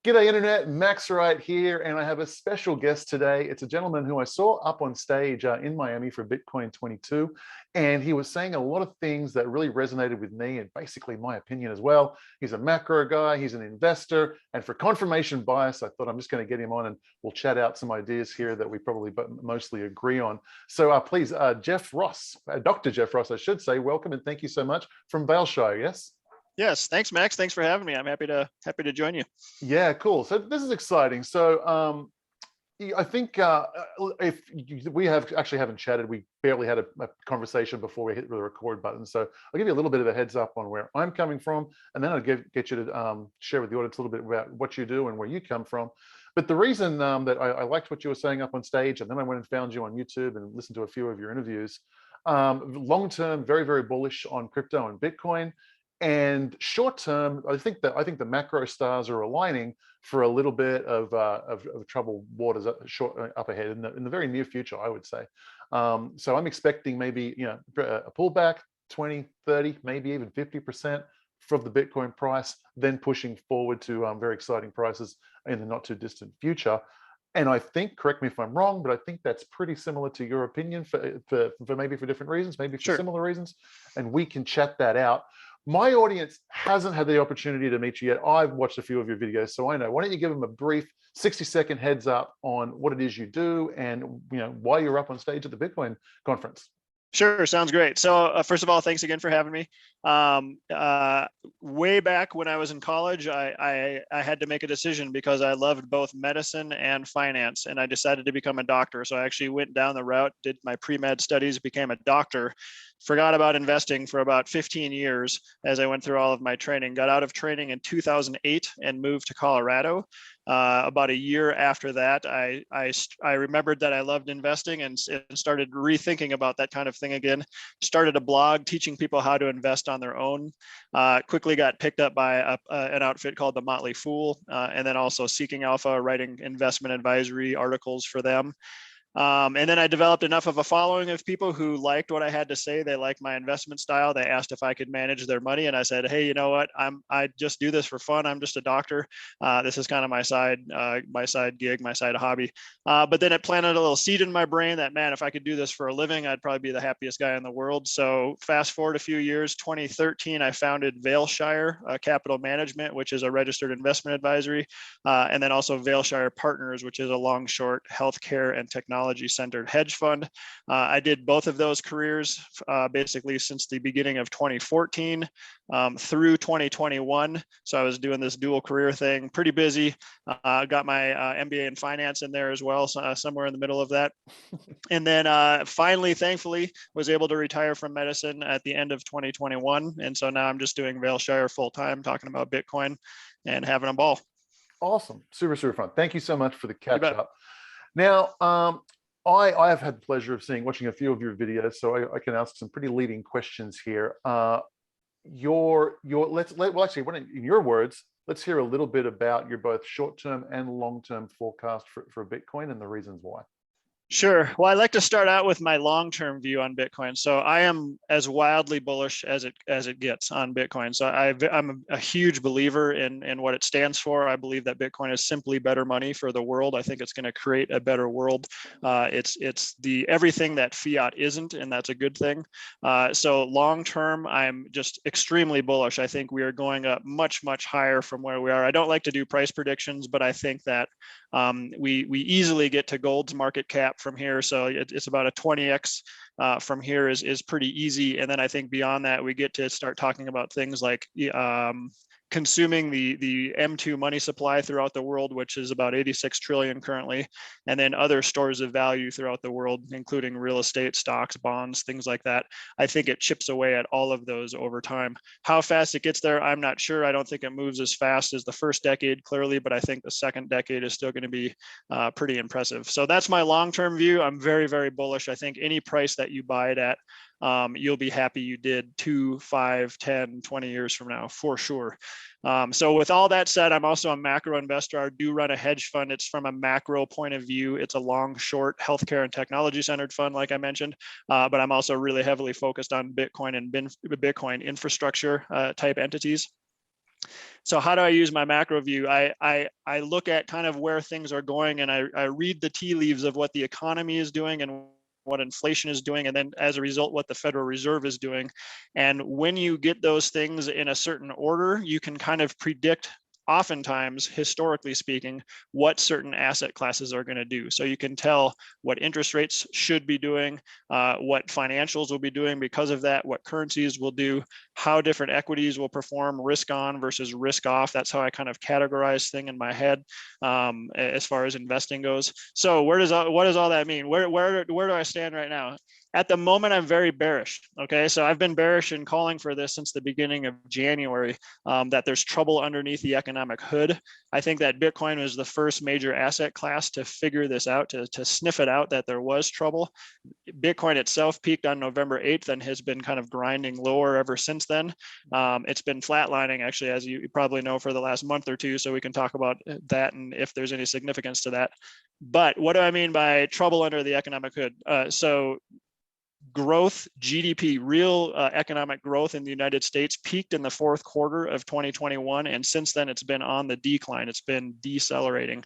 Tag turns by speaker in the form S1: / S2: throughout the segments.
S1: G'day Internet, Max Wright here, and I have a special guest today. It's a gentleman who I saw up on stage in Miami for Bitcoin 22, and he was saying a lot of things that really resonated with me and basically my opinion as well. He's a macro guy, he's an investor, and for confirmation bias, I thought I'm just going to get him on and we'll chat out some ideas here that we probably mostly agree on. So please, Jeff Ross, Dr. Jeff Ross, I should say, welcome and thank you so much from Valeshire, yes?
S2: Yes, thanks, Max. Thanks for having me. I'm happy to join you.
S1: Yeah, cool. So this is exciting. So I think if we haven't chatted, we barely had a conversation before we hit the record button. So I'll give you a little bit of a heads up on where I'm coming from, and then I'll get you to share with the audience a little bit about what you do and where you come from. But the reason that I liked what you were saying up on stage, and then I went and found you on YouTube and listened to a few of your interviews. Long term, very, very bullish on crypto and Bitcoin. And short term, I think the macro stars are aligning for a little bit of troubled waters up ahead in the very near future, I would say. So I'm expecting maybe a pullback, 20, 30, maybe even 50% from the Bitcoin price, then pushing forward to very exciting prices in the not too distant future. And I think, correct me if I'm wrong, but I think that's pretty similar to your opinion for maybe for different reasons, maybe for similar reasons, and we can chat that out. My audience hasn't had the opportunity to meet you yet. I've watched a few of your videos, so I know. Why don't you give them a brief 60-second heads up on what it is you do and why you're up on stage at the Bitcoin conference?
S2: Sure, sounds great. So first of all, thanks again for having me. Way back when I was in college, I had to make a decision because I loved both medicine and finance, and I decided to become a doctor. So I actually went down the route, did my pre-med studies, became a doctor. Forgot about investing for about 15 years as I went through all of my training. Got out of training in 2008 and moved to Colorado. About a year after that, I remembered that I loved investing and started rethinking about that kind of thing again. Started a blog teaching people how to invest on their own. Quickly got picked up by an outfit called the Motley Fool, and then also Seeking Alpha, writing investment advisory articles for them. And then I developed enough of a following of people who liked what I had to say. They liked my investment style. They asked if I could manage their money. And I said, hey, you know what? I just do this for fun. I'm just a doctor. This is kind of my side gig, my side hobby. But then it planted a little seed in my brain that, man, if I could do this for a living, I'd probably be the happiest guy in the world. So fast forward a few years, 2013, I founded Valeshire Capital Management, which is a registered investment advisory. And then also Valeshire Partners, which is a long, short healthcare and technology centered hedge fund. I did both of those careers basically since the beginning of 2014 through 2021. So I was doing this dual career thing, pretty busy. Got my MBA in finance in there as well, so, somewhere in the middle of that. And then finally, thankfully, was able to retire from medicine at the end of 2021. And so now I'm just doing Valeshire full time, talking about Bitcoin and having a ball.
S1: Awesome. Super, super fun. Thank you so much for the catch up. Now, I have had the pleasure of watching a few of your videos, so I can ask some pretty leading questions here. Well, actually, in your words, let's hear a little bit about your both short-term and long-term forecast for Bitcoin and the reasons why.
S2: Sure. Well, I like to start out with my long-term view on Bitcoin. So I am as wildly bullish as it gets on Bitcoin. So I'm a huge believer in what it stands for. I believe that Bitcoin is simply better money for the world. I think it's going to create a better world. It's the everything that fiat isn't, and that's a good thing. So long-term, I'm just extremely bullish. I think we are going up much, much higher from where we are. I don't like to do price predictions, but I think that we easily get to gold's market cap from here. So it's about a 20x from here is pretty easy. And then I think beyond that, we get to start talking about things like consuming the M2 money supply throughout the world, which is about 86 trillion currently, and then other stores of value throughout the world, including real estate, stocks, bonds, things like that. I think it chips away at all of those over time. How fast it gets there, I'm not sure. I don't think it moves as fast as the first decade, clearly, but I think the second decade is still going to be pretty impressive. So that's my long-term view. I'm very, very bullish. I think any price that you buy it at, you'll be happy you did 2, 5, 10, 20 years from now, for sure. So with all that said, I'm also a macro investor. I do run a hedge fund. It's from a macro point of view. It's a long, short healthcare and technology centered fund, like I mentioned, but I'm also really heavily focused on Bitcoin and Bitcoin infrastructure type entities. So how do I use my macro view? I look at kind of where things are going, and I read the tea leaves of what the economy is doing and what inflation is doing, and then as a result, what the Federal Reserve is doing. And when you get those things in a certain order, you can kind of predict, oftentimes, historically speaking, what certain asset classes are going to do. So you can tell what interest rates should be doing, what financials will be doing because of that, what currencies will do, how different equities will perform, risk on versus risk off. That's how I kind of categorize thing in my head as far as investing goes. So what does all that mean? Where do I stand right now? At the moment, I'm very bearish. Okay, so I've been bearish and calling for this since the beginning of January, that there's trouble underneath the economic hood. I think that Bitcoin was the first major asset class to figure this out, to sniff it out that there was trouble. Bitcoin itself peaked on November 8th and has been kind of grinding lower ever since then. It's been flatlining, actually, as you probably know, for the last month or two. So we can talk about that and if there's any significance to that. But what do I mean by trouble under the economic hood? So growth, GDP, real economic growth in the United States peaked in the fourth quarter of 2021. And since then, it's been on the decline. It's been decelerating.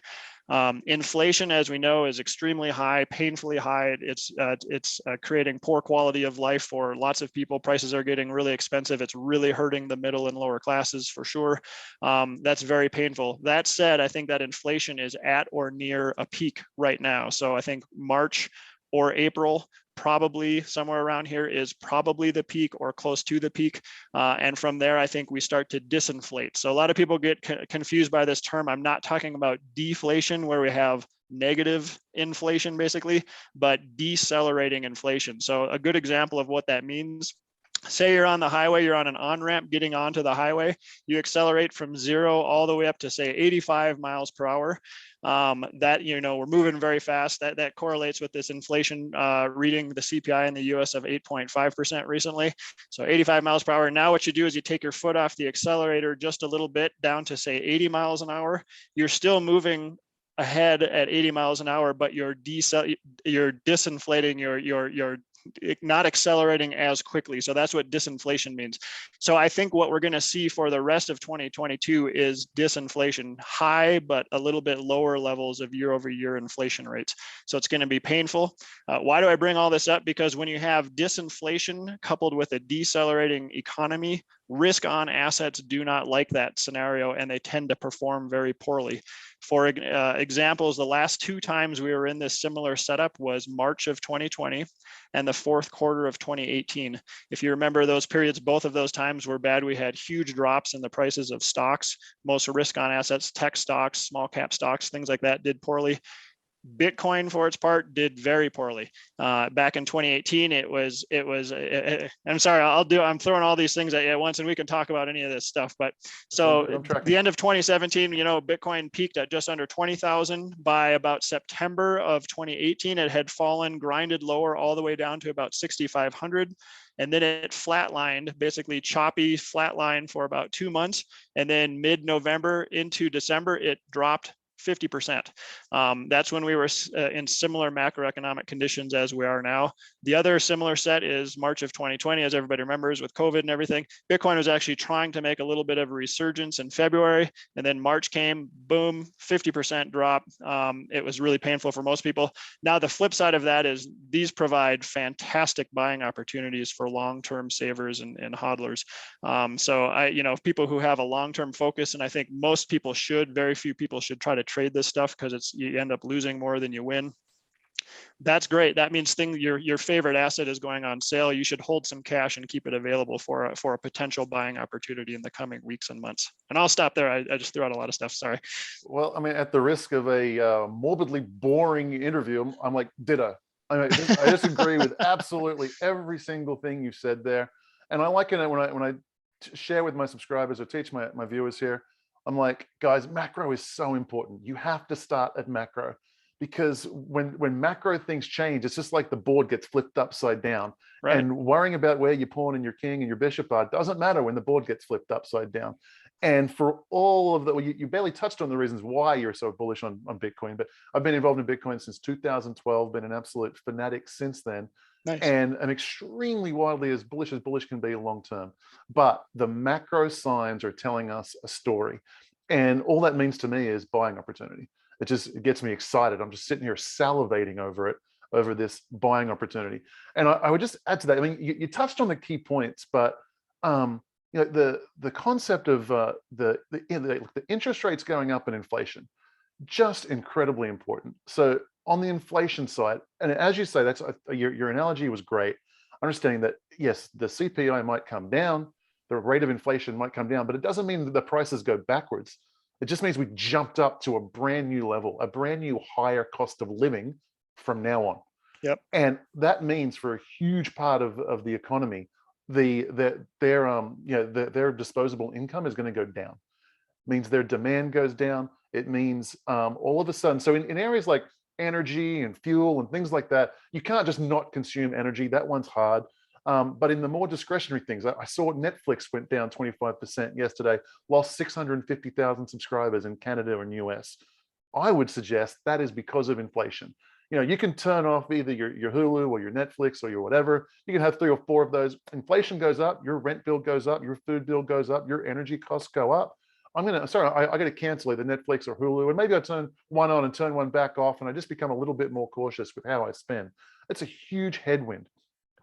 S2: Inflation, as we know, is extremely high, painfully high. It's creating poor quality of life for lots of people. Prices are getting really expensive. It's really hurting the middle and lower classes for sure. That's very painful. That said, I think that inflation is at or near a peak right now. So I think March or April, probably somewhere around here, is probably the peak or close to the peak. And from there, I think we start to disinflate. So a lot of people get confused by this term. I'm not talking about deflation, where we have negative inflation basically, but decelerating inflation. So a good example of what that means: say you're on the highway, you're on an on-ramp getting onto the highway, you accelerate from 0 all the way up to, say, 85 miles per hour. That, we're moving very fast. That correlates with this inflation reading, the CPI in the US of 8.5% recently. So 85 miles per hour. Now what you do is you take your foot off the accelerator just a little bit down to, say, 80 miles an hour. You're still moving ahead at 80 miles an hour, but you're disinflating, your not accelerating as quickly. So that's what disinflation means. So I think what we're going to see for the rest of 2022 is disinflation, high but a little bit lower levels of year-over-year inflation rates. So it's going to be painful. Why do I bring all this up? Because when you have disinflation coupled with a decelerating economy, risk on assets do not like that scenario, and they tend to perform very poorly. For examples, the last 2 times we were in this similar setup was March of 2020 and the fourth quarter of 2018. If you remember those periods, both of those times were bad. We had huge drops in the prices of stocks. Most risk on assets, tech stocks, small cap stocks, things like that did poorly. Bitcoin, for its part, did very poorly. Back in 2018, I'm sorry, I'm throwing all these things at you at once, and we can talk about any of this stuff. But so the end of 2017, Bitcoin peaked at just under 20,000. By about September of 2018, it had fallen, grinded lower all the way down to about 6,500. And then it flatlined, basically choppy flatline for about 2 months. And then mid-November into December, it dropped 50%. That's when we were in similar macroeconomic conditions as we are now. The other similar set is March of 2020, as everybody remembers, with COVID and everything. Bitcoin was actually trying to make a little bit of a resurgence in February, and then March came, boom, 50% drop. It was really painful for most people. Now, the flip side of that is these provide fantastic buying opportunities for long-term savers and hodlers. So people who have a long-term focus, and I think most people should, very few people should try to trade this stuff, because you end up losing more than you win. That's great. That means your favorite asset is going on sale. You should hold some cash and keep it available for a potential buying opportunity in the coming weeks and months. And I'll stop there. I just threw out a lot of stuff. Sorry.
S1: Well, I mean, at the risk of a morbidly boring interview, I'm like, ditto. I disagree with absolutely every single thing you said there. And I like it when I share with my subscribers or teach my viewers here. I'm like, guys, macro is so important. You have to start at macro, because when macro things change, it's just like the board gets flipped upside down. Right. And worrying about where your pawn and your king and your bishop are doesn't matter when the board gets flipped upside down. And for all of the, you barely touched on the reasons why you're so bullish on Bitcoin, but I've been involved in Bitcoin since 2012, been an absolute fanatic since then.
S2: Nice.
S1: and I'm extremely widely as bullish can be long term. But the macro signs are telling us a story. And all that means to me is buying opportunity. It gets me excited. I'm just sitting here salivating over this buying opportunity. And I would just add to that. I mean, you touched on the key points, but the concept of the interest rates going up and inflation, just incredibly important. So on the inflation side, and as you say, that's your analogy was great. Understanding that yes, the CPI might come down, the rate of inflation might come down, but it doesn't mean that the prices go backwards. It just means we jumped up to a brand new level, a brand new higher cost of living from now on.
S2: Yep.
S1: And that means for a huge part of the economy, their disposable income is going to go down. It means their demand goes down. It means all of a sudden, so in areas like energy and fuel and things like that, you can't just not consume energy. That one's hard. But in the more discretionary things, I saw Netflix went down 25% yesterday, lost 650,000 subscribers in Canada and US. I would suggest that is because of inflation. You can turn off either your Hulu or your Netflix or your whatever. You can have 3 or 4 of those. Inflation goes up, your rent bill goes up, your food bill goes up, your energy costs go up. I got to cancel either Netflix or Hulu, and maybe I turn one on and turn one back off, and I just become a little bit more cautious with how I spend. It's a huge headwind.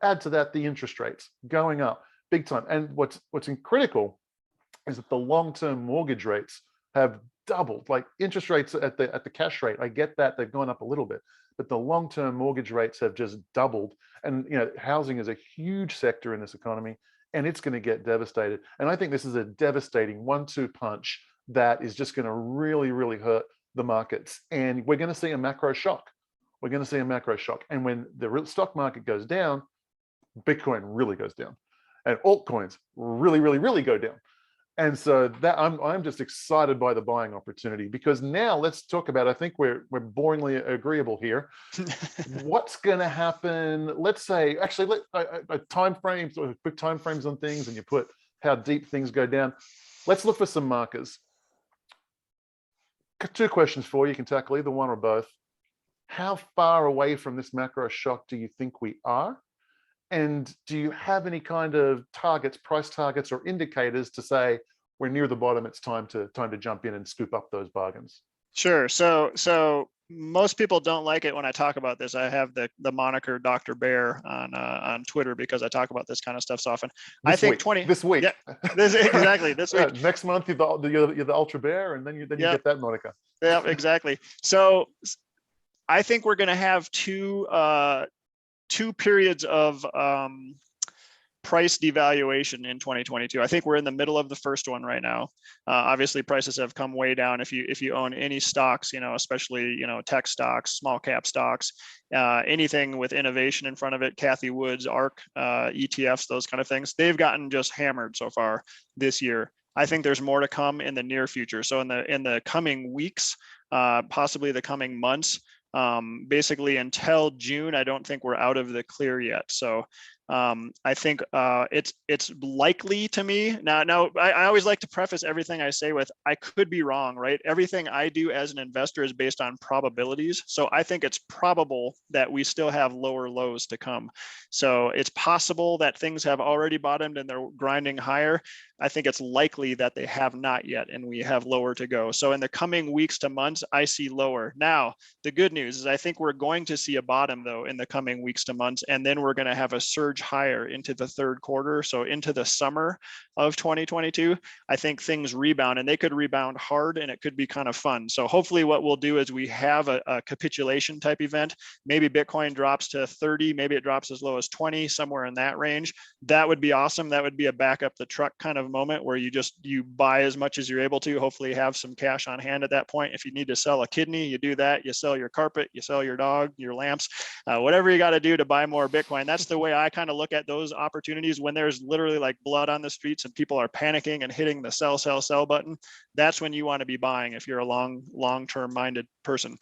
S1: Add to that the interest rates going up big time, and what's critical is that the long-term mortgage rates have doubled. Like interest rates at the cash rate, I get that they've gone up a little bit, but the long-term mortgage rates have just doubled. And housing is a huge sector in this economy, and it's going to get devastated. And I think this is a devastating 1-2 punch that is just going to really, really hurt the markets. And we're going to see a macro shock. We're going to see a macro shock. And when the stock market goes down, Bitcoin really goes down, and altcoins really, really, really go down. And so that I'm just excited by the buying opportunity, because now let's talk about, I think we're boringly agreeable here. What's going to happen? Let's say, actually, time frames, or quick time frames on things, and you put how deep things go down. Let's look for some markers. 2 questions for you. You can tackle either one or both. How far away from this macro shock do you think we are? And do you have any kind of targets, price targets, or indicators to say we're near the bottom, it's time to jump in and scoop up those bargains?
S2: Sure. So most people don't like it when I talk about this. I have the moniker Dr. Bear on Twitter because I talk about this kind of stuff so often.
S1: This week.
S2: Yeah, exactly. This week.
S1: Yeah, next month you're the Ultra Bear, and then you get that moniker.
S2: Yeah, exactly. So I think we're going to have two periods of price devaluation in 2022. I think we're in the middle of the first one right now. Obviously, prices have come way down. If you own any stocks, especially tech stocks, small cap stocks, anything with innovation in front of it, Cathie Wood's, ARK, ETFs, those kind of things, they've gotten just hammered so far this year. I think there's more to come in the near future. So in the coming weeks, possibly the coming months, basically until June, I don't think we're out of the clear yet. So I think it's likely to me. Now I always like to preface everything I say with, I could be wrong, right? Everything I do as an investor is based on probabilities. So I think it's probable that we still have lower lows to come. So it's possible that things have already bottomed and they're grinding higher. I think it's likely that they have not yet, and we have lower to go. So in the coming weeks to months, I see lower. Now, the good news is I think we're going to see a bottom though in the coming weeks to months, and then we're going to have a surge higher into the third quarter. So into the summer of 2022, I think things rebound, and they could rebound hard, and it could be kind of fun. So hopefully what we'll do is we have a capitulation type event. Maybe Bitcoin drops to 30, maybe it drops as low as 20, somewhere in that range. That would be awesome. That would be a back up the truck kind of moment where you buy as much as you're able to, hopefully have some cash on hand at that point. If you need to sell a kidney, you do that. You sell your carpet, you sell your dog, your lamps, whatever you got to do to buy more Bitcoin. That's the way I kind of look at those opportunities when there's literally like blood on the streets and people are panicking and hitting the sell button. That's when you want to be buying if you're a long-term minded person.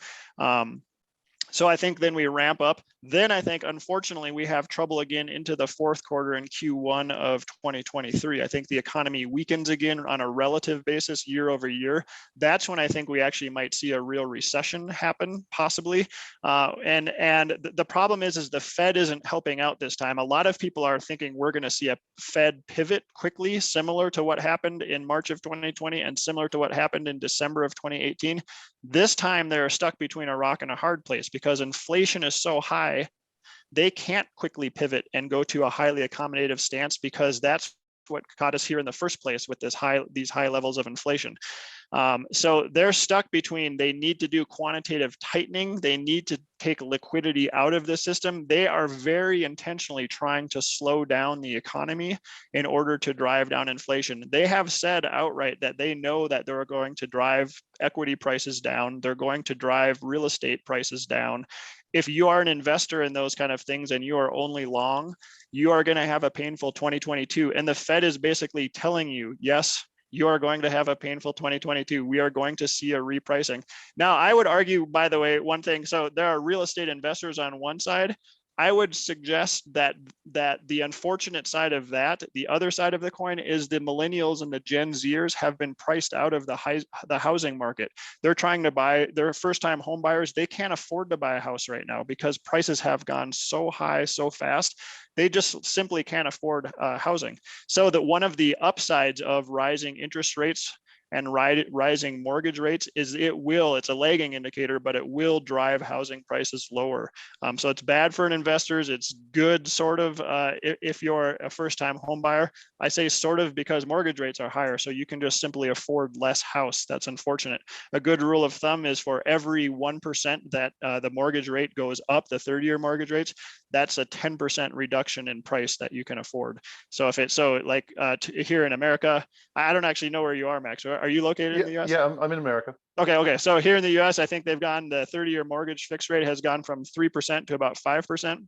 S2: So I think then we ramp up. Then I think, unfortunately, we have trouble again into the fourth quarter and Q1 of 2023. I think the economy weakens again on a relative basis year over year. That's when I think we actually might see a real recession happen, possibly. And the problem is the Fed isn't helping out this time. A lot of people are thinking we're going to see a Fed pivot quickly, similar to what happened in March of 2020 and similar to what happened in December of 2018. This time they're stuck between a rock and a hard place because inflation is so high, they can't quickly pivot and go to a highly accommodative stance because that's what got us here in the first place with these high levels of inflation. So they're stuck between, they need to do quantitative tightening, they need to take liquidity out of the system. They are very intentionally trying to slow down the economy in order to drive down inflation. They have said outright that they know that they're going to drive equity prices down, they're going to drive real estate prices down. If you are an investor in those kind of things and you are only long, you are going to have a painful 2022. And the Fed is basically telling you, yes, you are going to have a painful 2022. We are going to see a repricing. Now, I would argue, by the way, one thing. So there are real estate investors on one side. I would suggest that the unfortunate side of that, the other side of the coin, is the millennials and the Gen Zers have been priced out of the housing market. They're trying to buy, they're first-time home buyers. They can't afford to buy a house right now because prices have gone so high so fast. They just simply can't afford housing. So that one of the upsides of rising interest rates and rising mortgage rates is it's a lagging indicator, but it will drive housing prices lower. So it's bad for investors. It's good sort of if you're a first-time home buyer. I say sort of because mortgage rates are higher, so you can just simply afford less house. That's unfortunate. A good rule of thumb is for every 1% that the mortgage rate goes up, the 30-year mortgage rates, that's a 10% reduction in price that you can afford. So if it's here in America, I don't actually know where you are, Max. Are you located in the US?
S1: Yeah, I'm in America.
S2: Okay. So here in the US, I think the 30-year mortgage fixed rate has gone from 3% to about 5%.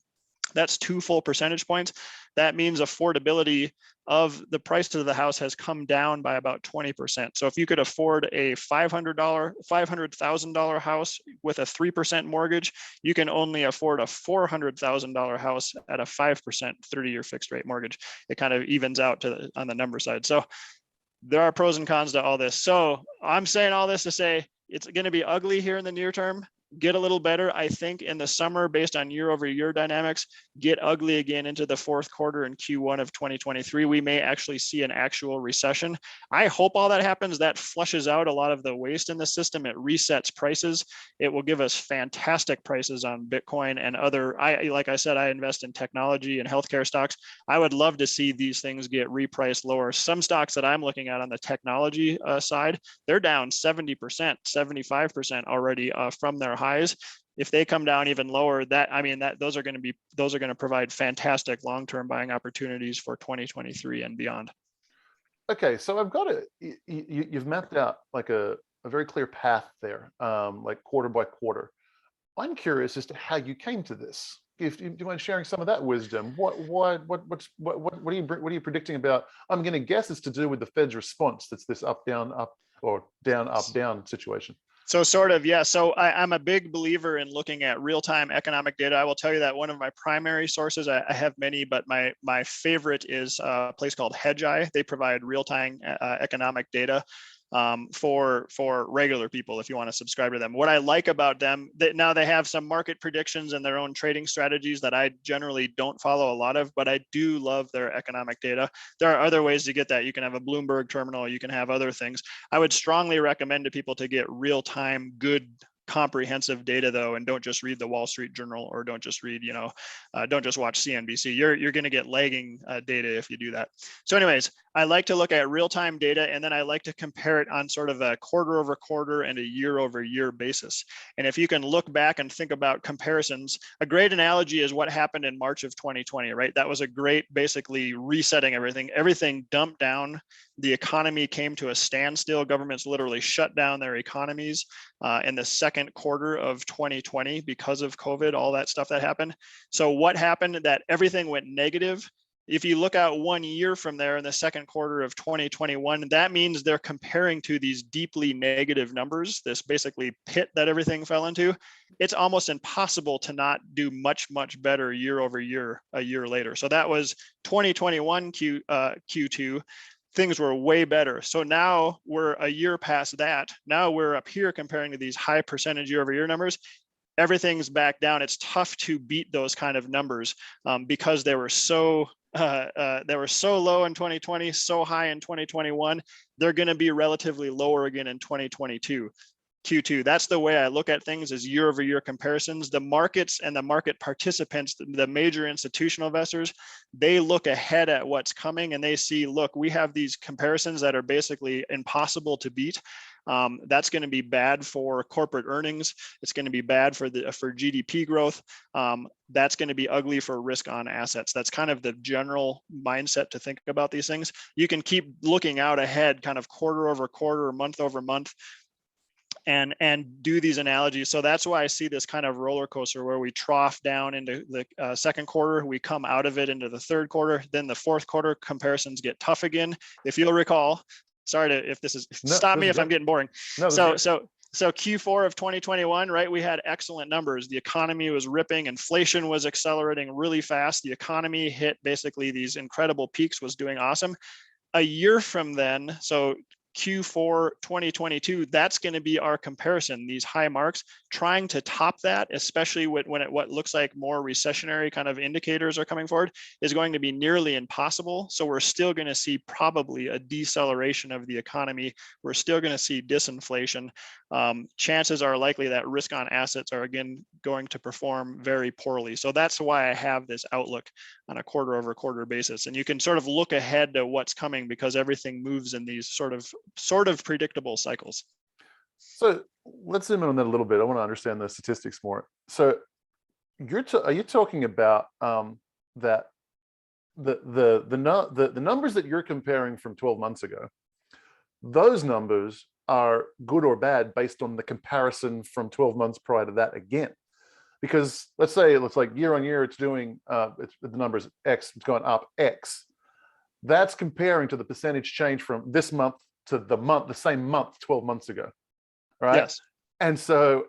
S2: That's 2 full percentage points. That means affordability of the price of the house has come down by about 20%. So if you could afford a $500,000 house with a 3% mortgage, you can only afford a $400,000 house at a 5% 30-year fixed rate mortgage. It kind of evens out on the number side. So there are pros and cons to all this. So I'm saying all this to say it's going to be ugly here in the near term. Get a little better, I think, in the summer based on year over year dynamics. Get ugly again into the fourth quarter and Q1 of 2023. We may actually see an actual recession. I hope all that happens. That flushes out a lot of the waste in the system. It resets prices. It will give us fantastic prices on Bitcoin and other. Like I said, I invest in technology and healthcare stocks. I would love to see these things get repriced lower. Some stocks that I'm looking at on the technology side, they're down 70%, 75% already from their highs. If they come down even lower, those are going to provide fantastic long-term buying opportunities for 2023 and beyond.
S1: Okay, so I've got you've mapped out like a very clear path there, like quarter by quarter. I'm curious as to how you came to this. If do you mind sharing some of that wisdom? What are you predicting about? I'm going to guess it's to do with the Fed's response. That's this up down up or down up down situation.
S2: So sort of, yeah. So I'm a big believer in looking at real-time economic data. I will tell you that one of my primary sources, I have many, but my favorite is a place called Hedgeye. They provide real-time economic data for regular people if you want to subscribe to them. What I like about them, now they have some market predictions and their own trading strategies that I generally don't follow a lot of, but I do love their economic data. There are other ways to get that. You can have a Bloomberg terminal, you can have other things. I would strongly recommend to people to get real-time good comprehensive data though, and don't just read the Wall Street Journal or don't just read, don't just watch CNBC. You're going to get lagging data if you do that. So anyways, I like to look at real-time data and then I like to compare it on sort of a quarter over quarter and a year over year basis. And if you can look back and think about comparisons, a great analogy is what happened in March of 2020, right? That was a great, basically resetting everything. Everything dumped down. The economy came to a standstill. Governments literally shut down their economies in the second quarter of 2020 because of COVID, all that stuff that happened. So what happened? That everything went negative. If you look out 1 year from there in the second quarter of 2021, that means they're comparing to these deeply negative numbers, this basically pit that everything fell into. It's almost impossible to not do much, much better year over year, a year later. So that was 2021 Q2. Things were way better. So now we're a year past that. Now we're up here comparing to these high percentage year over year numbers. Everything's back down. It's tough to beat those kind of numbers because they were so low in 2020, so high in 2021. They're going to be relatively lower again in 2022. Q2. That's the way I look at things, is year over year comparisons. The markets and the market participants, the major institutional investors, they look ahead at what's coming and they see, look, we have these comparisons that are basically impossible to beat. That's going to be bad for corporate earnings. It's going to be bad for GDP growth. That's going to be ugly for risk on assets. That's kind of the general mindset to think about these things. You can keep looking out ahead, kind of quarter over quarter, month over month, and do these analogies. So that's why I see this kind of roller coaster where we trough down into the second quarter, we come out of it into the third quarter, then the fourth quarter comparisons get tough again. If you'll recall, sorry to, if this is, stop me if I'm getting boring. No, so Q4 of 2021, right? We had excellent numbers. The economy was ripping, inflation was accelerating really fast. The economy hit basically these incredible peaks, was doing awesome. A year from then, so Q4 2022, that's going to be our comparison, these high marks. Trying to top that, especially when what looks like more recessionary kind of indicators are coming forward, is going to be nearly impossible. So we're still going to see probably a deceleration of the economy. We're still going to see disinflation. Chances are likely that risk on assets are again going to perform very poorly. So that's why I have this outlook on a quarter over quarter basis. And you can sort of look ahead to what's coming because everything moves in these sort of predictable cycles.
S1: So let's zoom in on that a little bit. I want to understand the statistics more. So are you talking about that the numbers that you're comparing from 12 months ago, those numbers are good or bad based on the comparison from 12 months prior to that again? Because let's say it's like year on year, it's doing the numbers X, it's going up X. That's comparing to the percentage change from this month to the same month 12 months ago, right?
S2: Yes.
S1: And so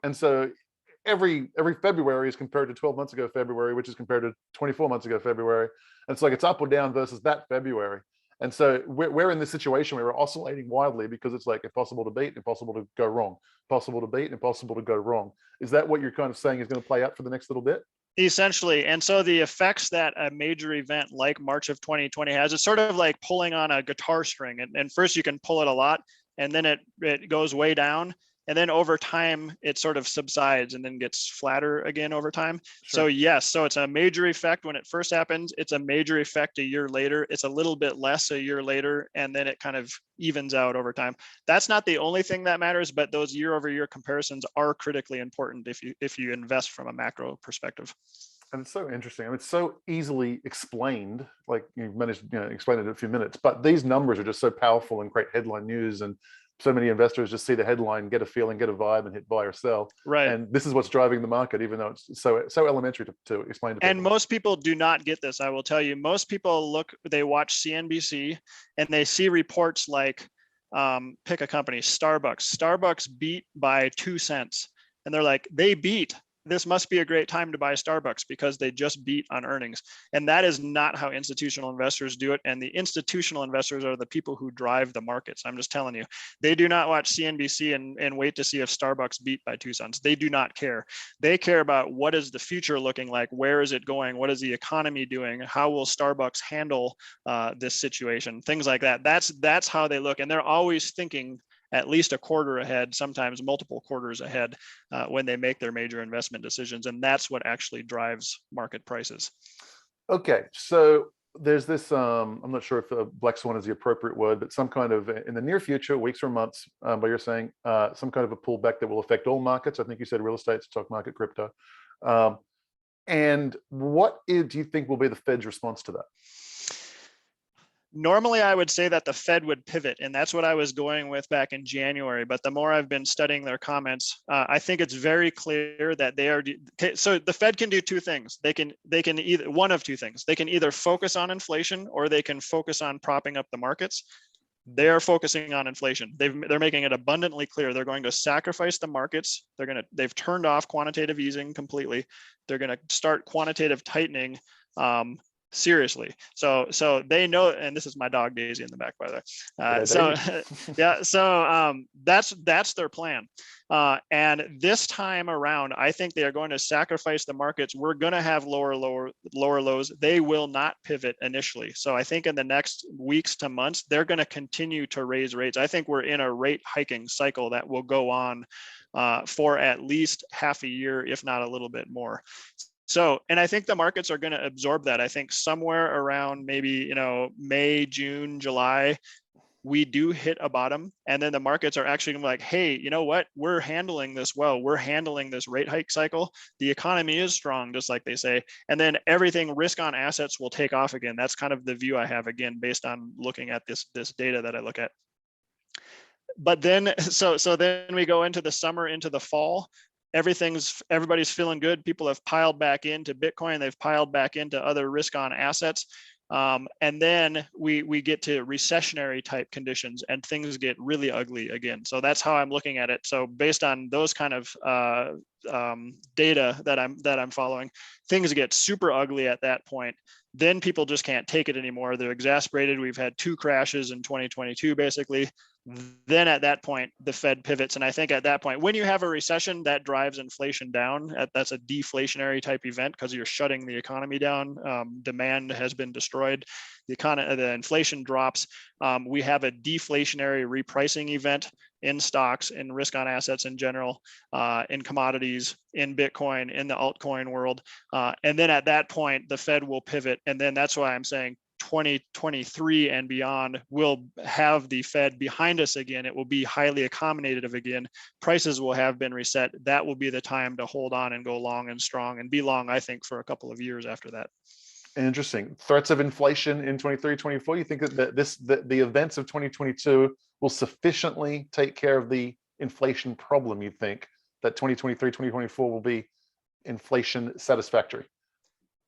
S1: every February is compared to 12 months ago February, which is compared to 24 months ago February. And it's like it's up or down versus that February. And so we're in this situation where we're oscillating wildly because it's like impossible to beat, impossible to go wrong, possible to beat, impossible to go wrong. Is that what you're kind of saying is going to play out for the next little bit?
S2: Essentially. And so the effects that a major event like March of 2020 has, it's sort of like pulling on a guitar string. And first you can pull it a lot, and then it goes way down. And then over time, it sort of subsides and then gets flatter again over time. Sure. So yes, so it's a major effect when it first happens. It's a major effect a year later. It's a little bit less a year later, and then it kind of evens out over time. That's not the only thing that matters, but those year over year comparisons are critically important if you invest from a macro perspective.
S1: And it's so interesting. I mean, it's so easily explained, like you've managed to explain it in a few minutes, but these numbers are just so powerful and great headline news, and so many investors just see the headline, get a feeling, get a vibe, and hit buy or sell.
S2: Right.
S1: And this is what's driving the market, even though it's so elementary to explain to people.
S2: And most people do not get this. I will tell you, most people they watch CNBC and they see reports like, pick a company, Starbucks. Starbucks beat by 2 cents. And they're like, they beat. This must be a great time to buy Starbucks because they just beat on earnings. And that is not how institutional investors do it. And the institutional investors are the people who drive the markets. I'm just telling you, they do not watch CNBC and wait to see if Starbucks beat by 2 cents. They do not care. They care about what is the future looking like? Where is it going? What is the economy doing? How will Starbucks handle this situation? Things like that. That's how they look. And they're always thinking at least a quarter ahead, sometimes multiple quarters ahead when they make their major investment decisions. And that's what actually drives market prices.
S1: Okay, so there's this, I'm not sure if black swan is the appropriate word, but some kind of, in the near future, weeks or months, but you're saying some kind of a pullback that will affect all markets. I think you said real estate, stock market, crypto. And what do you think will be the Fed's response to that?
S2: Normally, I would say that the Fed would pivot, and that's what I was going with back in January. But the more I've been studying their comments, I think it's very clear that they are. So the Fed can do two things. They can either one of two things. They can either focus on inflation or they can focus on propping up the markets. They are focusing on inflation. They're making it abundantly clear. They're going to sacrifice the markets. They've turned off quantitative easing completely. They're going to start quantitative tightening. Seriously. So they know, and this is my dog Daisy in the back, by the way. Yeah, so that's their plan. And this time around, I think they are going to sacrifice the markets. We're going to have lower lows. They will not pivot initially. So I think in the next weeks to months, they're going to continue to raise rates. I think we're in a rate hiking cycle that will go on for at least half a year, if not a little bit more. So, and I think the markets are going to absorb that. I think somewhere around maybe, May, June, July, we do hit a bottom. And then the markets are actually going to be like, hey, you know what? We're handling this well. We're handling this rate hike cycle. The economy is strong, just like they say. And then everything risk on assets will take off again. That's kind of the view I have, again, based on looking at this data that I look at. But then, so then we go into the summer, into the fall. Everybody's feeling good. People have piled back into Bitcoin. They've piled back into other risk on assets. And then we get to recessionary type conditions and things get really ugly again. So that's how I'm looking at it. So based on those kind of data that I'm following, things get super ugly at that point. Then people just can't take it anymore. They're exasperated. We've had 2 crashes in 2022, basically. Then at that point, the Fed pivots. And I think at that point, when you have a recession, that drives inflation down. That's a deflationary type event because you're shutting the economy down. Demand has been destroyed. The inflation drops. We have a deflationary repricing event in stocks, in risk on assets in general, in commodities, in Bitcoin, in the altcoin world. And then at that point, the Fed will pivot. And then that's why I'm saying 2023 and beyond will have the Fed behind us again. It will be highly accommodative again. Prices will have been reset. That will be the time to hold on and go long and strong and be long, I think, for a couple of years after that.
S1: Interesting. Threats of inflation in 23, 24. You think that the events of 2022 will sufficiently take care of the inflation problem? You think that 2023, 2024 will be inflation satisfactory?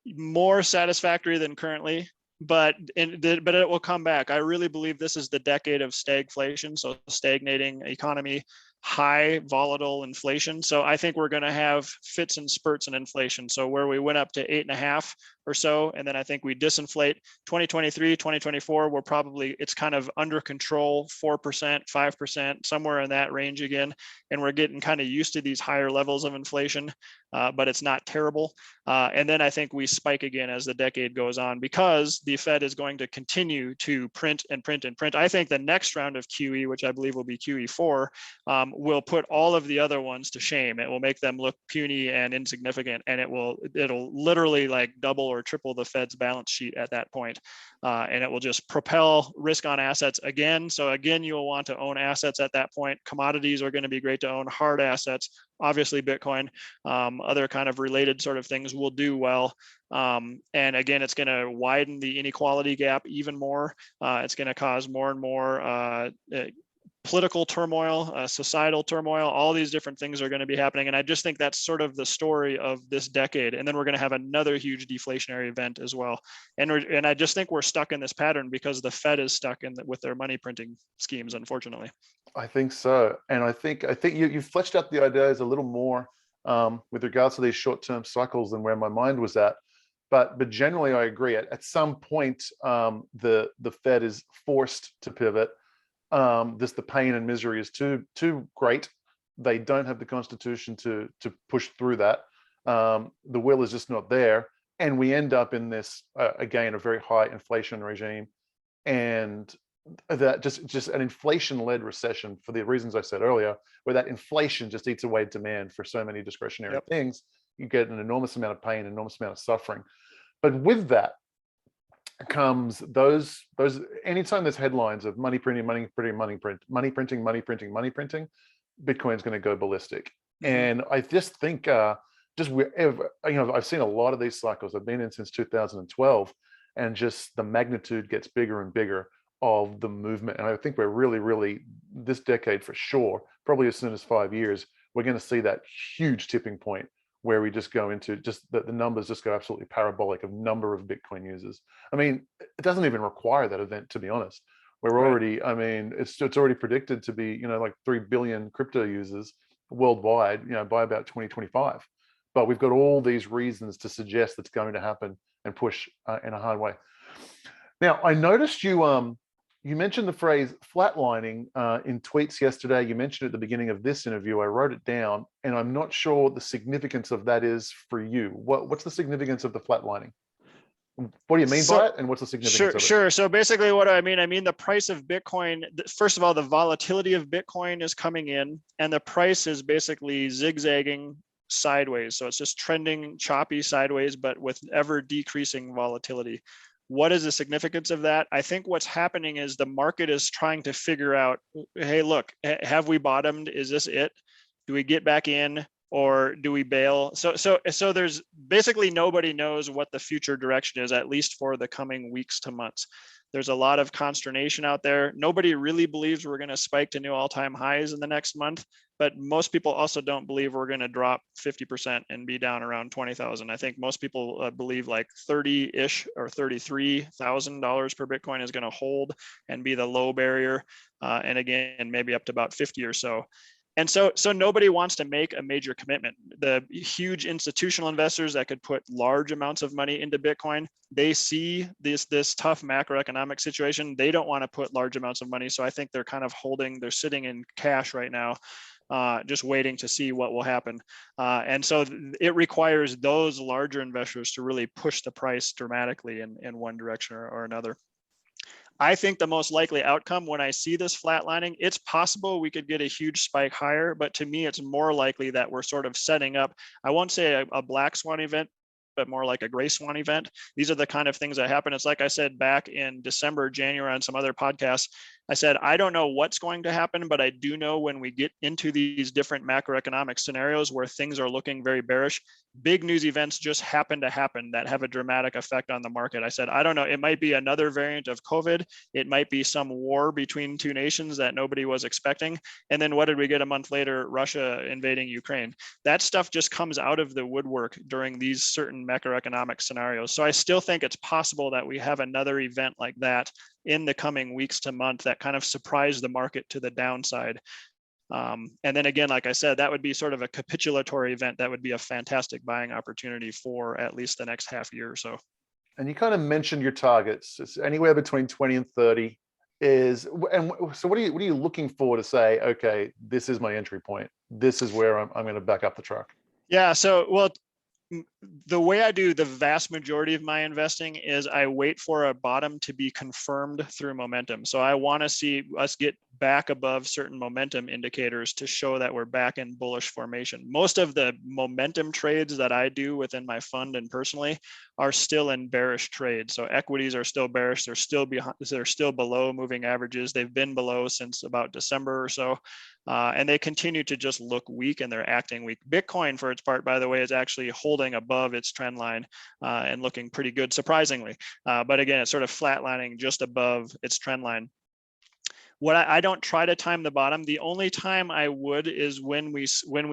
S2: More satisfactory than currently, but it will come back. I really believe this is the decade of stagflation, so stagnating economy, high volatile inflation. So I think we're going to have fits and spurts in inflation. So where we went up to 8.5 or so, and then I think we disinflate. 2023, 2024, it's kind of under control, 4%, 5%, somewhere in that range again. And we're getting kind of used to these higher levels of inflation, but it's not terrible. And then I think we spike again as the decade goes on because the Fed is going to continue to print and print and print. I think the next round of QE, which I believe will be QE4, will put all of the other ones to shame. It will make them look puny and insignificant, and it'll literally like double or triple the Fed's balance sheet at that point. And it will just propel risk on assets again. So again, you will want to own assets at that point. Commodities are going to be great to own, hard assets, obviously Bitcoin, other kind of related sort of things will do well. And again, it's going to widen the inequality gap even more. It's going to cause more and more political turmoil, societal turmoil, all these different things are going to be happening. And I just think that's sort of the story of this decade. And then we're going to have another huge deflationary event as well. And I just think we're stuck in this pattern because the Fed is stuck with their money printing schemes, unfortunately.
S1: I think so. And I think you fleshed out the ideas a little more with regards to these short-term cycles than where my mind was at. But generally, I agree. At some point, the Fed is forced to pivot. The pain and misery is too great. They don't have the constitution to push through that. The will is just not there, and we end up in this again a very high inflation regime, and that just an inflation-led recession for the reasons I said earlier, where that inflation just eats away demand for so many discretionary things. You get an enormous amount of pain, enormous amount of suffering. But with that comes those anytime there's headlines of money printing, Bitcoin's going to go ballistic. And I just think just wherever, I've seen a lot of these cycles. I've been in since 2012, and just the magnitude gets bigger and bigger of the movement. And I think we're really, this decade for sure, probably as soon as 5 years, we're going to see that huge tipping point where we just go into just the numbers just go absolutely parabolic of number of Bitcoin users. I mean, it doesn't even require that event, to be honest. We're already, I mean, it's already predicted to be, like 3 billion crypto users worldwide, by about 2025. But we've got all these reasons to suggest that's going to happen and push in a hard way. Now, I noticed you mentioned the phrase flatlining in tweets yesterday. You mentioned it at the beginning of this interview. I wrote it down, and I'm not sure what the significance of that is for you. What's the significance of the flatlining? What do you mean by it, and what's the significance of it?
S2: Sure. So basically what I mean the price of Bitcoin, first of all, the volatility of Bitcoin is coming in, and the price is basically zigzagging sideways. So it's just trending choppy sideways, but with ever decreasing volatility. What is the significance of that? I think what's happening is the market is trying to figure out, hey, look, have we bottomed? Is this it? Do we get back in, or do we bail? So there's basically nobody knows what the future direction is, at least for the coming weeks to months. There's a lot of consternation out there. Nobody really believes we're going to spike to new all-time highs in the next month, but most people also don't believe we're going to drop 50% and be down around 20,000. I think most people believe like 30-ish or $33,000 per Bitcoin is going to hold and be the low barrier. And again, maybe up to about 50 or so. And so nobody wants to make a major commitment. The huge institutional investors that could put large amounts of money into Bitcoin, they see this tough macroeconomic situation. They don't want to put large amounts of money. So I think they're kind of they're sitting in cash right now, just waiting to see what will happen. And so it requires those larger investors to really push the price dramatically in one direction or another. I think the most likely outcome when I see this flatlining, it's possible we could get a huge spike higher, but to me, it's more likely that we're sort of setting up, I won't say a black swan event, but more like a gray swan event. These are the kind of things that happen. It's like I said back in December, January on some other podcasts, I said, I don't know what's going to happen, but I do know when we get into these different macroeconomic scenarios where things are looking very bearish, big news events just happen to happen that have a dramatic effect on the market. I said, I don't know, it might be another variant of COVID. It might be some war between two nations that nobody was expecting. And then what did we get a month later? Russia invading Ukraine. That stuff just comes out of the woodwork during these certain macroeconomic scenarios. So I still think it's possible that we have another event like that in the coming weeks to month that kind of surprise the market to the downside. And then again, like I said, that would be sort of a capitulatory event. That would be a fantastic buying opportunity for at least the next half year or so.
S1: And you kind of mentioned your targets. It's anywhere between 20 and 30 is, and so what are you looking for to say, okay, this is my entry point. This is where I'm going to back up the truck.
S2: Yeah. So, well, the way I do the vast majority of my investing is I wait for a bottom to be confirmed through momentum. So I want to see us get back above certain momentum indicators to show that we're back in bullish formation. Most of the momentum trades that I do within my fund and personally are still in bearish trades. So equities are still bearish. They're still below moving averages. They've been below since about December or so. And they continue to just look weak and they're acting weak. Bitcoin, for its part, by the way, is actually holding above its trend line and looking pretty good, surprisingly. But again, it's sort of flatlining just above its trend line. What I don't try to time the bottom. The only time I would is when we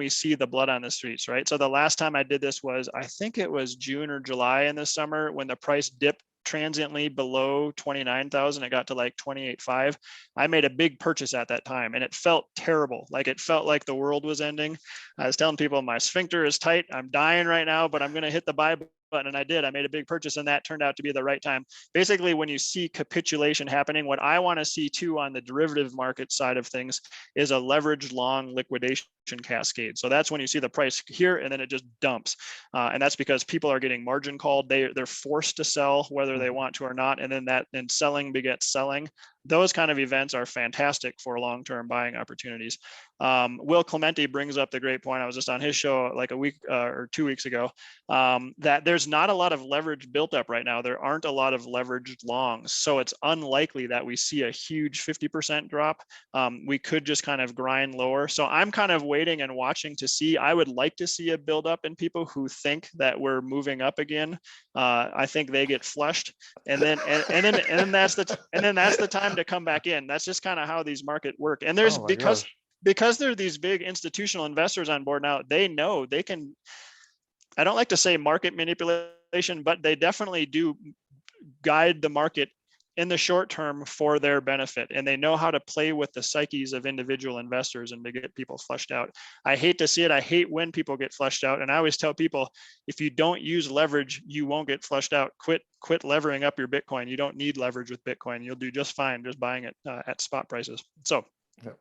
S2: see the blood on the streets, right? So the last time I did this was, I think it was June or July in the summer when the price dipped transiently below 29,000. It got to like 28.5. I made a big purchase at that time and it felt terrible. Like it felt like the world was ending. I was telling people my sphincter is tight. I'm dying right now, but I'm going to hit the buy button. And I did. I made a big purchase and that turned out to be the right time. Basically, when you see capitulation happening, what I want to see too on the derivative market side of things is a leveraged long liquidation cascade. So that's when you see the price here and then it just dumps. And that's because people are getting margin called. They're forced to sell whether they want to or not. And then selling begets selling. those kind of events are fantastic for long-term buying opportunities. Will Clemente brings up the great point. I was just on his show like a week or 2 weeks ago, that there's not a lot of leverage built up right now. There aren't a lot of leveraged longs. So it's unlikely that we see a huge 50% drop. We could just kind of grind lower. So I'm kind of waiting and watching to see. I would like to see a build up in people who think that we're moving up again. I think they get flushed, and then that's the time to come back in. That's just kind of how these markets work. And there's because there are these big institutional investors on board now, they know they can, I don't like to say market manipulation, but they definitely do guide the market in the short term for their benefit. And they know how to play with the psyches of individual investors and to get people flushed out. I hate to see it. I hate when people get flushed out. And I always tell people, if you don't use leverage, you won't get flushed out. Quit levering up your Bitcoin. You don't need leverage with Bitcoin. You'll do just fine just buying it at spot prices. So.
S1: Yeah.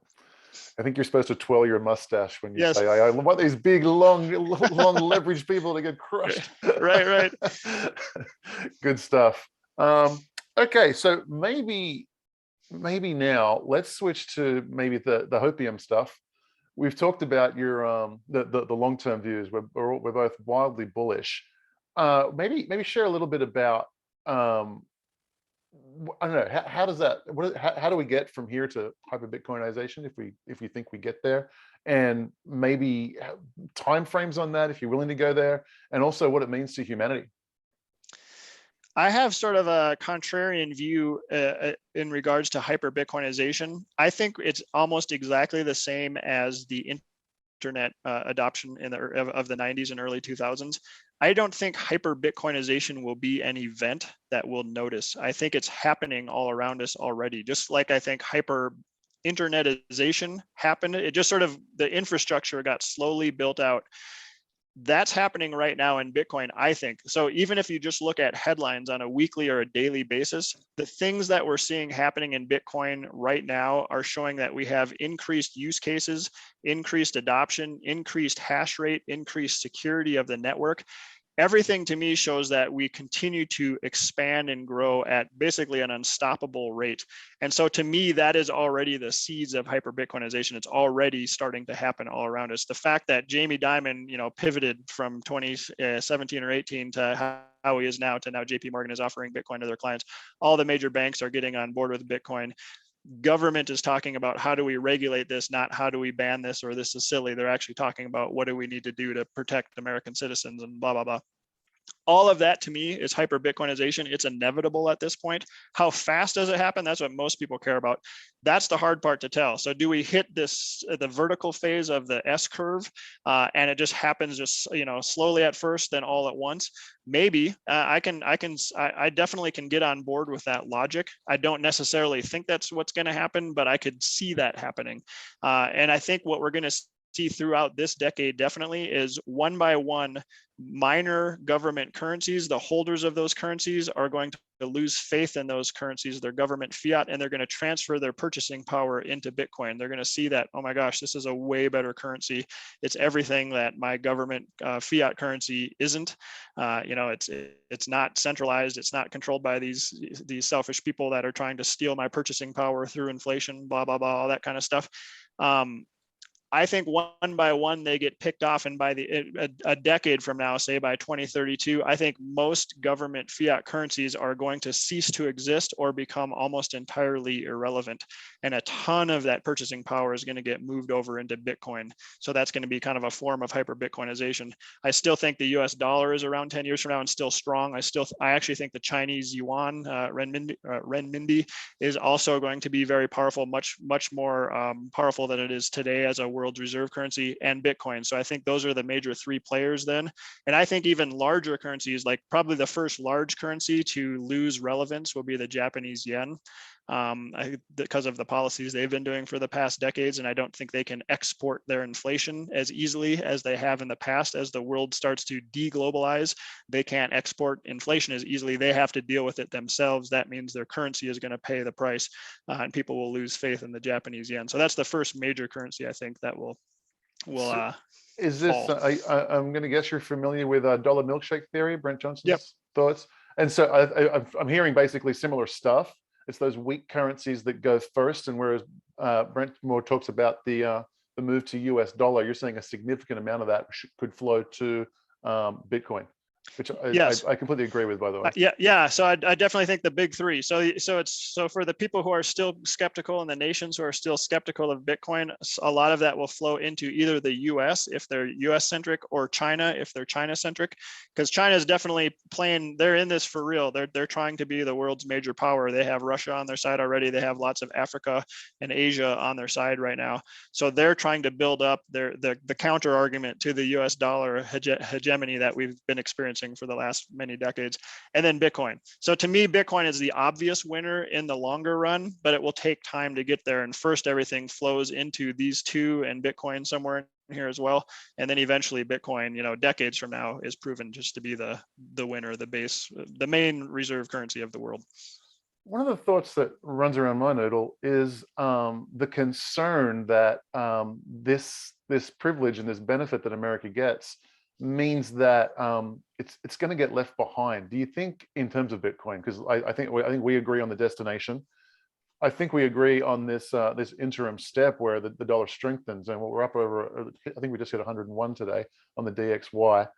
S1: I think you're supposed to twirl your mustache when you
S2: yes.
S1: say, I want these big, long leveraged people to get crushed.
S2: Right.
S1: Good stuff. Okay, so maybe now let's switch to maybe the hopium stuff. We've talked about your the long-term views. We're both wildly bullish. Maybe share a little bit about I don't know, how does that, how do we get from here to hyper-Bitcoinization if we think we get there, and maybe timeframes on that if you're willing to go there, and also what it means to humanity?
S2: I have sort of a contrarian view in regards to hyper-Bitcoinization. I think it's almost exactly the same as the internet adoption of the 90s and early 2000s. I don't think hyper-Bitcoinization will be an event that we'll notice. I think it's happening all around us already. Just like I think hyper-internetization happened, it just sort of, the infrastructure got slowly built out. That's happening right now in Bitcoin, I think. So even if you just look at headlines on a weekly or a daily basis, the things that we're seeing happening in Bitcoin right now are showing that we have increased use cases, increased adoption, increased hash rate, increased security of the network. Everything to me shows that we continue to expand and grow at basically an unstoppable rate. And so to me, that is already the seeds of hyper-Bitcoinization. It's already starting to happen all around us. The fact that Jamie Dimon, pivoted from 2017 or 18 to how he is now to now JP Morgan is offering Bitcoin to their clients. All the major banks are getting on board with Bitcoin. Government is talking about how do we regulate this, not how do we ban this or this is silly. They're actually talking about what do we need to do to protect American citizens and blah, blah, blah. All of that to me is hyper-Bitcoinization. It's inevitable at this point. How fast does it happen? That's what most people care about. That's the hard part to tell. So do we hit the vertical phase of the S curve and it just happens just slowly at first, then all at once? Maybe. I definitely can get on board with that logic. I don't necessarily think that's what's going to happen, but I could see that happening. And I think what we're going to see throughout this decade definitely is one by one minor government currencies. The holders of those currencies are going to lose faith in those currencies, their government fiat, and they're going to transfer their purchasing power into Bitcoin. They're going to see that, oh my gosh, this is a way better currency. It's everything that my government fiat currency isn't. It's not centralized. It's not controlled by these selfish people that are trying to steal my purchasing power through inflation, blah, blah, blah, all that kind of stuff. I think one by one they get picked off, and by a decade from now, say by 2032, I think most government fiat currencies are going to cease to exist or become almost entirely irrelevant. And a ton of that purchasing power is going to get moved over into Bitcoin. So that's going to be kind of a form of hyper-Bitcoinization. I still think the US dollar is around 10 years from now and still strong. I actually think the Chinese yuan, renminbi, is also going to be very powerful, much more powerful than it is today as a world's reserve currency, and Bitcoin. So I think those are the major three players then. And I think even larger currencies, like probably the first large currency to lose relevance will be the Japanese yen. Because of the policies they've been doing for the past decades. And I don't think they can export their inflation as easily as they have in the past. As the world starts to deglobalize, they can't export inflation as easily. They have to deal with it themselves. That means their currency is going to pay the price, and people will lose faith in the Japanese yen. So that's the first major currency I think that will
S1: is this I'm going to guess you're familiar with dollar milkshake theory, Brent Johnson's
S2: Yep.
S1: thoughts? And so I'm hearing basically similar stuff. It's those weak currencies that go first. And whereas Brent more talks about the move to US dollar, you're saying a significant amount of that could flow to Bitcoin, which
S2: Yes.
S1: I completely agree with, by the way.
S2: Yeah. So I definitely think the big three. So for the people who are still skeptical and the nations who are still skeptical of Bitcoin, a lot of that will flow into either the U.S. if they're U.S. centric, or China if they're China centric, because China is definitely playing. They're in this for real. They're trying to be the world's major power. They have Russia on their side already. They have lots of Africa and Asia on their side right now. So they're trying to build up the counter argument to the U.S. dollar hegemony that we've been experiencing for the last many decades. And then Bitcoin. So to me, Bitcoin is the obvious winner in the longer run, but it will take time to get there. And first, everything flows into these two and Bitcoin somewhere in here as well. And then eventually Bitcoin, decades from now, is proven just to be the winner, the main reserve currency of the world.
S1: One of the thoughts that runs around my noodle is the concern that this privilege and this benefit that America gets means that it's going to get left behind. Do you think, in terms of Bitcoin, because I think we agree on the destination. I think we agree on this this interim step where the dollar strengthens, and we're up over. I think we just hit 101 today on the DXY.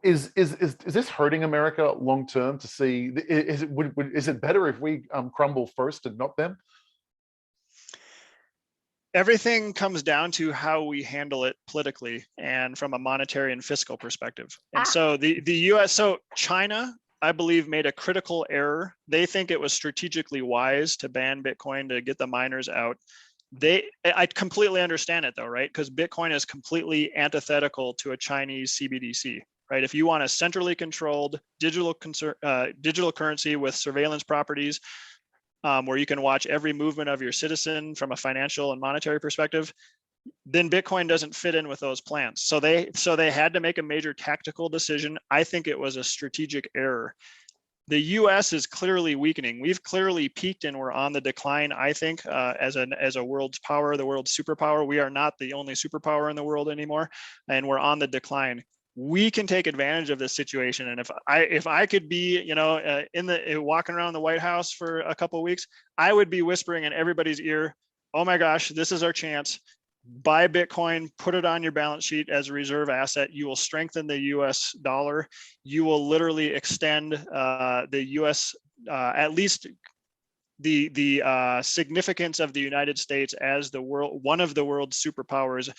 S1: Is this hurting America long term? To see, is it better if we crumble first and not them?
S2: Everything comes down to how we handle it politically and from a monetary and fiscal perspective. And so the US, so China, I believe, made a critical error. They think it was strategically wise to ban Bitcoin to get the miners out. I completely understand it though, right? Because Bitcoin is completely antithetical to a Chinese CBDC, right? If you want a centrally controlled digital currency with surveillance properties, where you can watch every movement of your citizen from a financial and monetary perspective, then Bitcoin doesn't fit in with those plans. So they had to make a major tactical decision. I think it was a strategic error. The US is clearly weakening. We've clearly peaked and we're on the decline, I think, as a world's power, the world's superpower. We are not the only superpower in the world anymore, and we're on the decline. We can take advantage of this situation. And if I could be, walking around the White House for a couple of weeks, I would be whispering in everybody's ear, oh my gosh, this is our chance. Buy Bitcoin, put it on your balance sheet as a reserve asset. You will strengthen the US dollar. You will literally extend the US, at least the significance of the United States as one of the world's superpowers,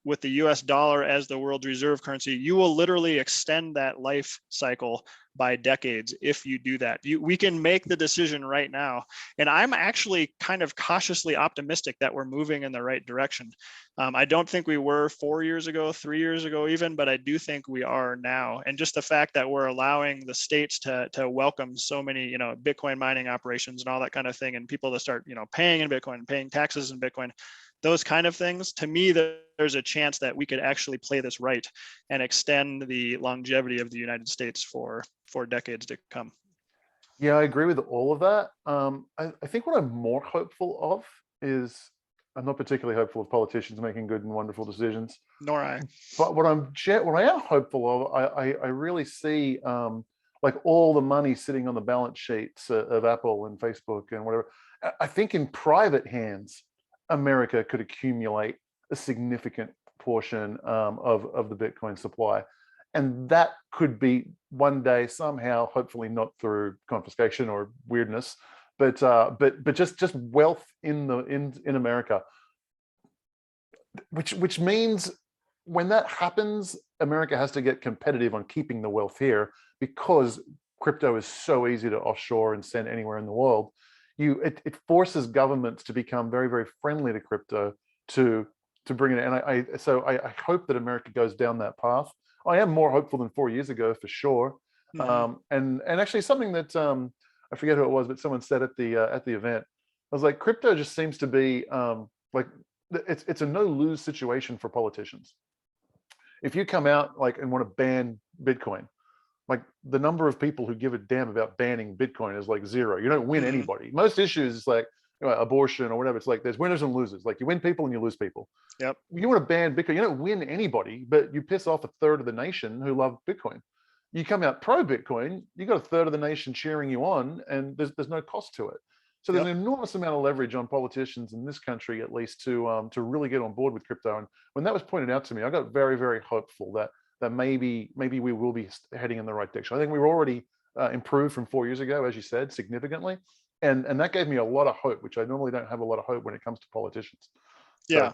S2: with the US dollar as the world's reserve currency. You will literally extend that life cycle by decades if you do that. We can make the decision right now. And I'm actually kind of cautiously optimistic that we're moving in the right direction. I don't think we were 4 years ago, 3 years ago even, but I do think we are now. And just the fact that we're allowing the states to welcome so many, Bitcoin mining operations and all that kind of thing, and people to start, paying in Bitcoin, paying taxes in Bitcoin, those kind of things, to me, there's a chance that we could actually play this right and extend the longevity of the United States for decades to come.
S1: Yeah, I agree with all of that. I think what I'm more hopeful of is, I'm not particularly hopeful of politicians making good and wonderful decisions.
S2: Nor I.
S1: But what I am hopeful of, I really see like all the money sitting on the balance sheets of Apple and Facebook and whatever. I think in private hands, America could accumulate a significant portion of the Bitcoin supply. And that could be one day somehow, hopefully not through confiscation or weirdness, but just wealth in America, which means when that happens, America has to get competitive on keeping the wealth here, because crypto is so easy to offshore and send anywhere in the world. It forces governments to become very, very friendly to crypto to bring it in. And so I hope that America goes down that path. I am more hopeful than 4 years ago, for sure. Mm-hmm. And actually something that I forget who it was, but someone said at the event, I was like, crypto just seems to be like it's a no lose situation for politicians. If you come out like and want to ban Bitcoin, like the number of people who give a damn about banning Bitcoin is like zero. You don't win anybody. Most issues, it's like abortion or whatever. It's like there's winners and losers. Like you win people and you lose people.
S2: Yep.
S1: You want to ban Bitcoin, you don't win anybody, but you piss off a third of the nation who love Bitcoin. You come out pro Bitcoin, you got a third of the nation cheering you on, and there's no cost to it. So there's
S2: Yep.
S1: an enormous amount of leverage on politicians in this country, at least, to really get on board with crypto. And when that was pointed out to me, I got very, very hopeful that maybe we will be heading in the right direction. I think we were already improved from 4 years ago, as you said, significantly, and that gave me a lot of hope, which I normally don't have a lot of hope when it comes to politicians.
S2: Yeah.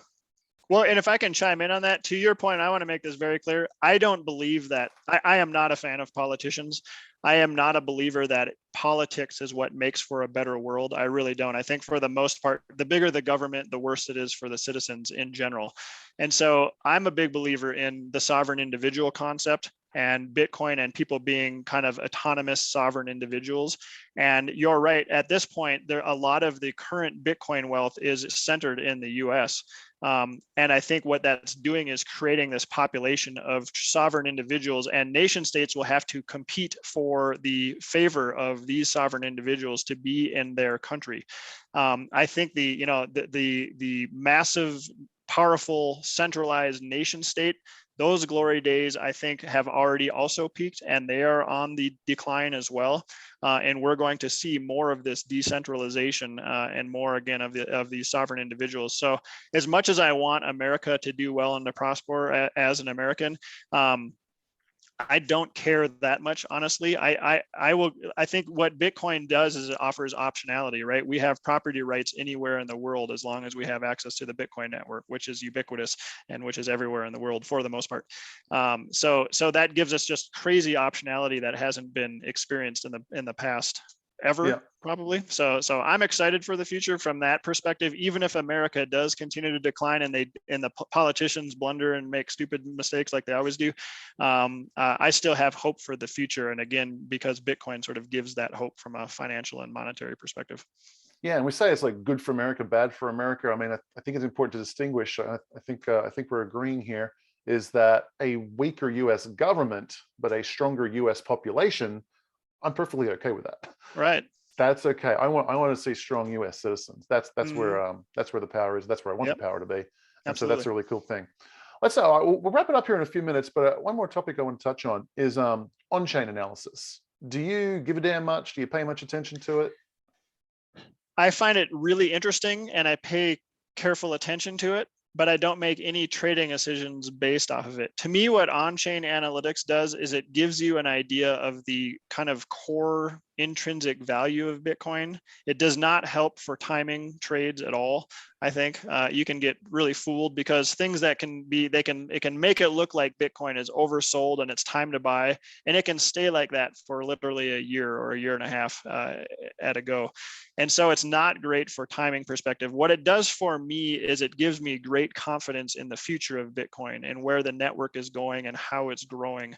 S2: Well, and if I can chime in on that, to your point, I want to make this very clear. I don't believe that, I am not a fan of politicians. I am not a believer that politics is what makes for a better world. I really don't. I think for the most part, the bigger the government, the worse it is for the citizens in general. And so I'm a big believer in the sovereign individual concept and Bitcoin and people being kind of autonomous sovereign individuals. And you're right, at this point, a lot of the current Bitcoin wealth is centered in the US. And I think what that's doing is creating this population of sovereign individuals, and nation states will have to compete for the favor of these sovereign individuals to be in their country. I think the massive, powerful, centralized nation state, those glory days, I think, have already also peaked, and they are on the decline as well. And we're going to see more of this decentralization and more, again, of these sovereign individuals. So as much as I want America to do well and to prosper as an American, I don't care that much, honestly. I think what Bitcoin does is it offers optionality, right? We have property rights anywhere in the world as long as we have access to the Bitcoin network, which is ubiquitous and which is everywhere in the world for the most part. So that gives us just crazy optionality that hasn't been experienced in the past ever, probably. So I'm excited for the future from that perspective. Even if America does continue to decline and the politicians blunder and make stupid mistakes like they always do, I still have hope for the future. And again, because Bitcoin sort of gives that hope from a financial and monetary perspective.
S1: Yeah, and we say it's like good for America, bad for America. I mean, I think it's important to distinguish. I think we're agreeing here is that a weaker U.S. government, but a stronger U.S. population, I'm perfectly okay with that.
S2: Right.
S1: That's okay. I want to see strong U.S. citizens. That's where the power is. That's where I want the power to be. And
S2: Absolutely.
S1: so that's a really cool thing. We'll wrap it up here in a few minutes, but one more topic I want to touch on is on-chain analysis. Do you give a damn much? Do you pay much attention to it?
S2: I find it really interesting and I pay careful attention to it, but I don't make any trading decisions based off of it. To me, what on-chain analytics does is it gives you an idea of the kind of core intrinsic value of Bitcoin. It does not help for timing trades at all. I think you can get really fooled because things that it can make it look like Bitcoin is oversold and it's time to buy, and it can stay like that for literally a year or a year and a half at a go. And so it's not great for timing perspective. What it does for me is it gives me great confidence in the future of Bitcoin and where the network is going and how it's growing.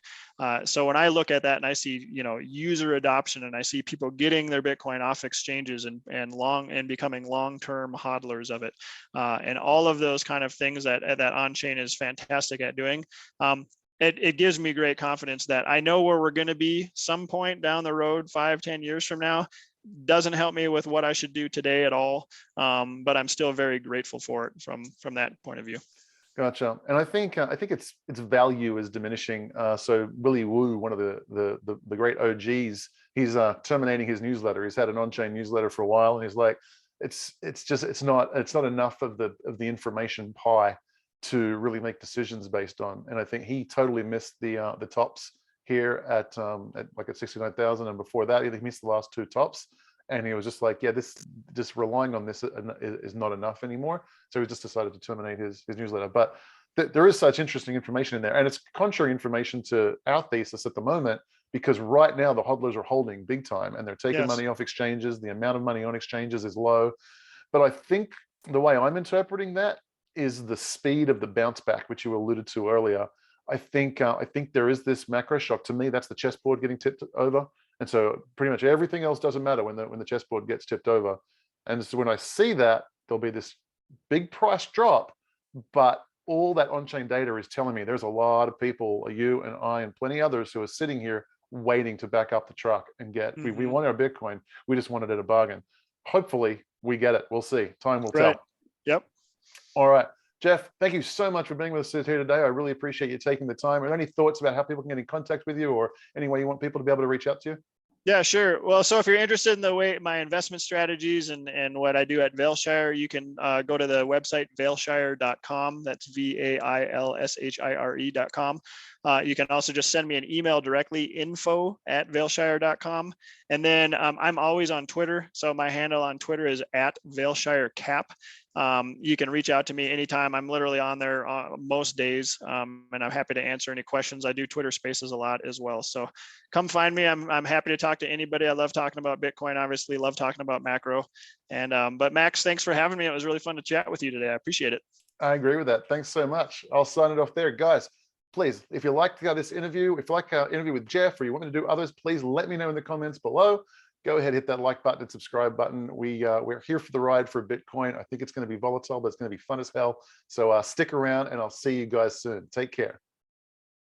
S2: So when I look at that and I see, user adoption and I see people getting their Bitcoin off exchanges and becoming long-term hodlers of it, and all of those kind of things that on-chain is fantastic at doing, it gives me great confidence that I know where we're going to be some point down the road, 5-10 years from now. Doesn't help me with what I should do today at all, but I'm still very grateful for it from that point of view.
S1: Gotcha. And I think its value is diminishing. So Willy Woo, one of the great OGs, he's terminating his newsletter. He's had an on-chain newsletter for a while, and he's like, it's not enough of the information pie to really make decisions based on. And I think he totally missed the tops here at 69,000, and before that he missed the last two tops. And he was just like, yeah, this just relying on this is not enough anymore. So he just decided to terminate his newsletter. But there is such interesting information in there, and it's contrary information to our thesis at the moment, because right now the hodlers are holding big time and they're taking money off exchanges. The amount of money on exchanges is low. But I think the way I'm interpreting that is the speed of the bounce back, which you alluded to earlier. I think there is this macro shock. To me, that's the chessboard getting tipped over. And so pretty much everything else doesn't matter when the chessboard gets tipped over. And so when I see that, there'll be this big price drop, but all that on-chain data is telling me there's a lot of people, you and I and plenty others, who are sitting here waiting to back up the truck and get, we want our Bitcoin, we just want it at a bargain. Hopefully we get it. We'll see. Time will tell.
S2: Yep.
S1: All right. Jeff, thank you so much for being with us here today. I really appreciate you taking the time. Are there any thoughts about how people can get in contact with you, or any way you want people to be able to reach out to you?
S2: Yeah, sure. Well, so if you're interested in the way my investment strategies and what I do at Vailshire, you can go to the website vailshire.com. That's VAILSHIRE.com. You can also just send me an email directly, info@vailshire.com. And then I'm always on Twitter. So my handle on Twitter is @VailshireCap. You can reach out to me anytime. I'm literally on there most days, and I'm happy to answer any questions. I do Twitter Spaces a lot as well. So come find me. I'm happy to talk to anybody. I love talking about Bitcoin, obviously, love talking about macro. And but Max, thanks for having me. It was really fun to chat with you today. I appreciate it.
S1: I agree with that. Thanks so much. I'll sign it off there. Guys, please, if you like this interview, if you like our interview with Jeff, or you want me to do others, please let me know in the comments below. Go ahead, hit that like button and subscribe button. We're here for the ride for Bitcoin. I think it's going to be volatile, but it's going to be fun as hell. So stick around, and I'll see you guys soon. Take care.